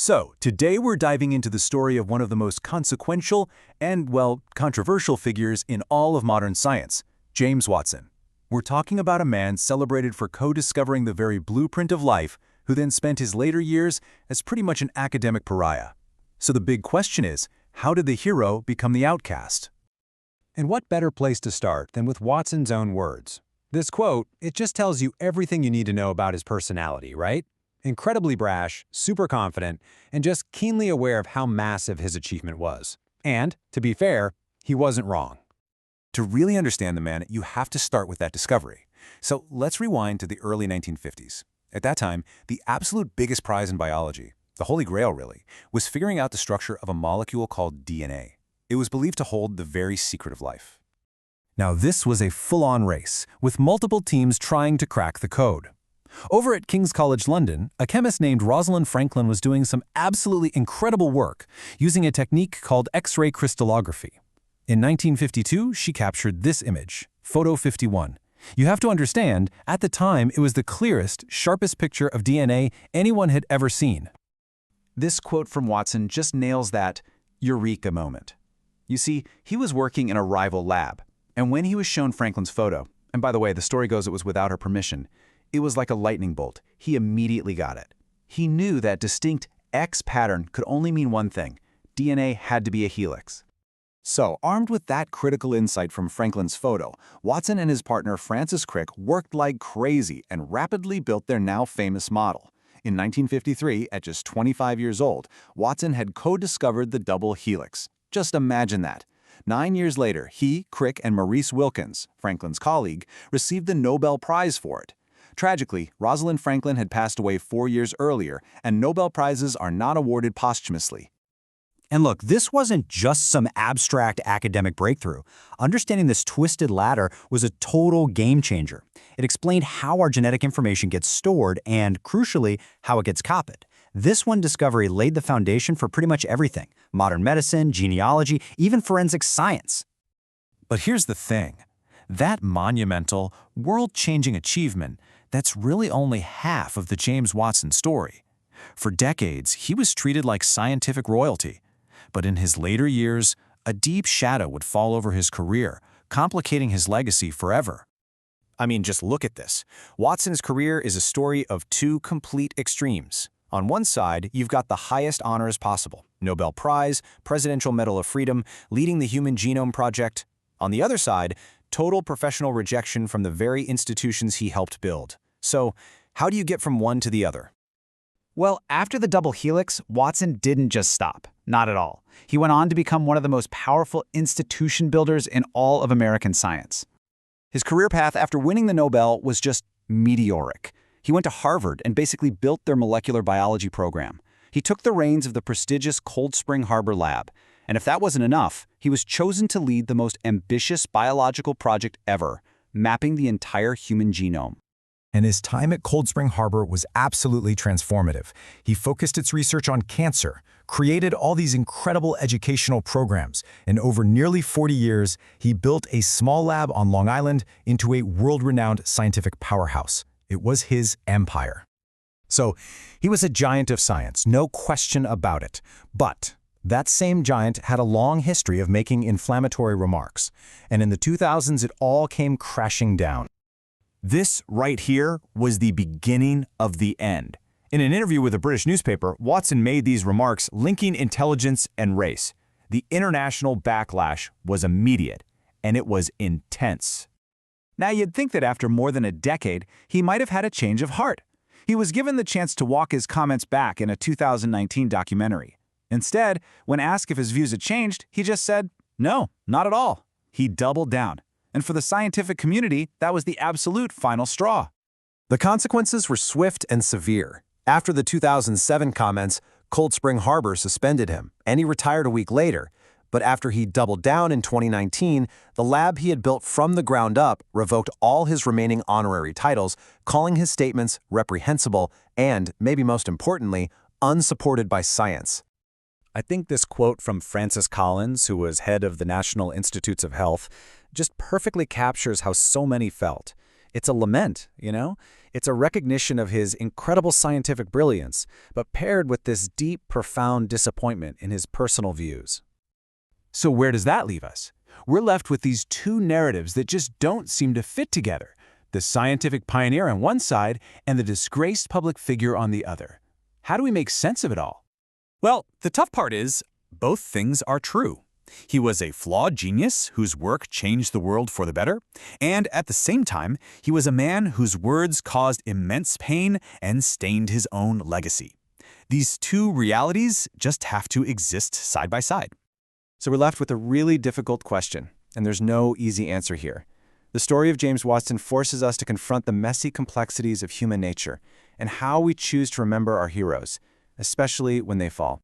So, today we're diving into the story of one of the most consequential and, well, controversial figures in all of modern science, James Watson. We're talking about a man celebrated for co-discovering the very blueprint of life, who then spent his later years as pretty much an academic pariah. So the big question is, how did the hero become the outcast? And what better place to start than with Watson's own words? This quote, it just tells you everything you need to know about his personality, right? Incredibly brash, super confident, and just keenly aware of how massive his achievement was. And, to be fair, he wasn't wrong. To really understand the man, you have to start with that discovery. So let's rewind to the early 1950s. At that time, the absolute biggest prize in biology, the holy grail really, was figuring out the structure of a molecule called DNA. It was believed to hold the very secret of life. Now this was a full-on race, with multiple teams trying to crack the code. Over at King's College London, a chemist named Rosalind Franklin was doing some absolutely incredible work using a technique called X-ray crystallography. In 1952, she captured this image, photo 51. You have to understand, at the time, it was the clearest, sharpest picture of DNA anyone had ever seen. This quote from Watson just nails that eureka moment. You see, he was working in a rival lab, and when he was shown Franklin's photo, and by the way, the story goes it was without her permission, it was like a lightning bolt. He immediately got it. He knew that distinct X pattern could only mean one thing. DNA had to be a helix. So, armed with that critical insight from Franklin's photo, Watson and his partner Francis Crick worked like crazy and rapidly built their now famous model. In 1953, at just 25 years old, Watson had co-discovered the double helix. Just imagine that. 9 years later, he, Crick, and Maurice Wilkins, Franklin's colleague, received the Nobel Prize for it. Tragically, Rosalind Franklin had passed away 4 years earlier, and Nobel Prizes are not awarded posthumously. And look, this wasn't just some abstract academic breakthrough. Understanding this twisted ladder was a total game changer. It explained how our genetic information gets stored and, crucially, how it gets copied. This one discovery laid the foundation for pretty much everything: modern medicine, genealogy, even forensic science. But here's the thing. That monumental, world-changing achievement, that's really only half of the James Watson story. For decades, he was treated like scientific royalty. But in his later years, a deep shadow would fall over his career, complicating his legacy forever. I mean, just look at this. Watson's career is a story of two complete extremes. On one side, you've got the highest honors possible: Nobel Prize, Presidential Medal of Freedom, leading the Human Genome Project. On the other side, total professional rejection from the very institutions he helped build. So, how do you get from one to the other? Well, after the double helix, Watson didn't just stop. Not at all. He went on to become one of the most powerful institution builders in all of American science. His career path after winning the Nobel was just meteoric. He went to Harvard and basically built their molecular biology program. He took the reins of the prestigious Cold Spring Harbor lab. And if that wasn't enough, he was chosen to lead the most ambitious biological project ever, mapping the entire human genome. And his time at Cold Spring Harbor was absolutely transformative. He focused its research on cancer, created all these incredible educational programs, and over nearly 40 years, he built a small lab on Long Island into a world-renowned scientific powerhouse. It was his empire. So, he was a giant of science, no question about it. But that same giant had a long history of making inflammatory remarks. And in the 2000s, it all came crashing down. This right here was the beginning of the end. In an interview with a British newspaper, Watson made these remarks linking intelligence and race. The international backlash was immediate, and it was intense. Now you'd think that after more than a decade, he might have had a change of heart. He was given the chance to walk his comments back in a 2019 documentary. Instead, when asked if his views had changed, he just said, "No, not at all." He doubled down. And for the scientific community, that was the absolute final straw. The consequences were swift and severe. After the 2007 comments, Cold Spring Harbor suspended him, and he retired a week later. But after he doubled down in 2019, the lab he had built from the ground up revoked all his remaining honorary titles, calling his statements reprehensible and, maybe most importantly, unsupported by science. I think this quote from Francis Collins, who was head of the National Institutes of Health, just perfectly captures how so many felt. It's a lament, you know? It's a recognition of his incredible scientific brilliance, but paired with this deep, profound disappointment in his personal views. So where does that leave us? We're left with these two narratives that just don't seem to fit together. The scientific pioneer on one side and the disgraced public figure on the other. How do we make sense of it all? Well, the tough part is, both things are true. He was a flawed genius whose work changed the world for the better, and at the same time, he was a man whose words caused immense pain and stained his own legacy. These two realities just have to exist side by side. So we're left with a really difficult question, and there's no easy answer here. The story of James Watson forces us to confront the messy complexities of human nature and how we choose to remember our heroes, especially when they fall.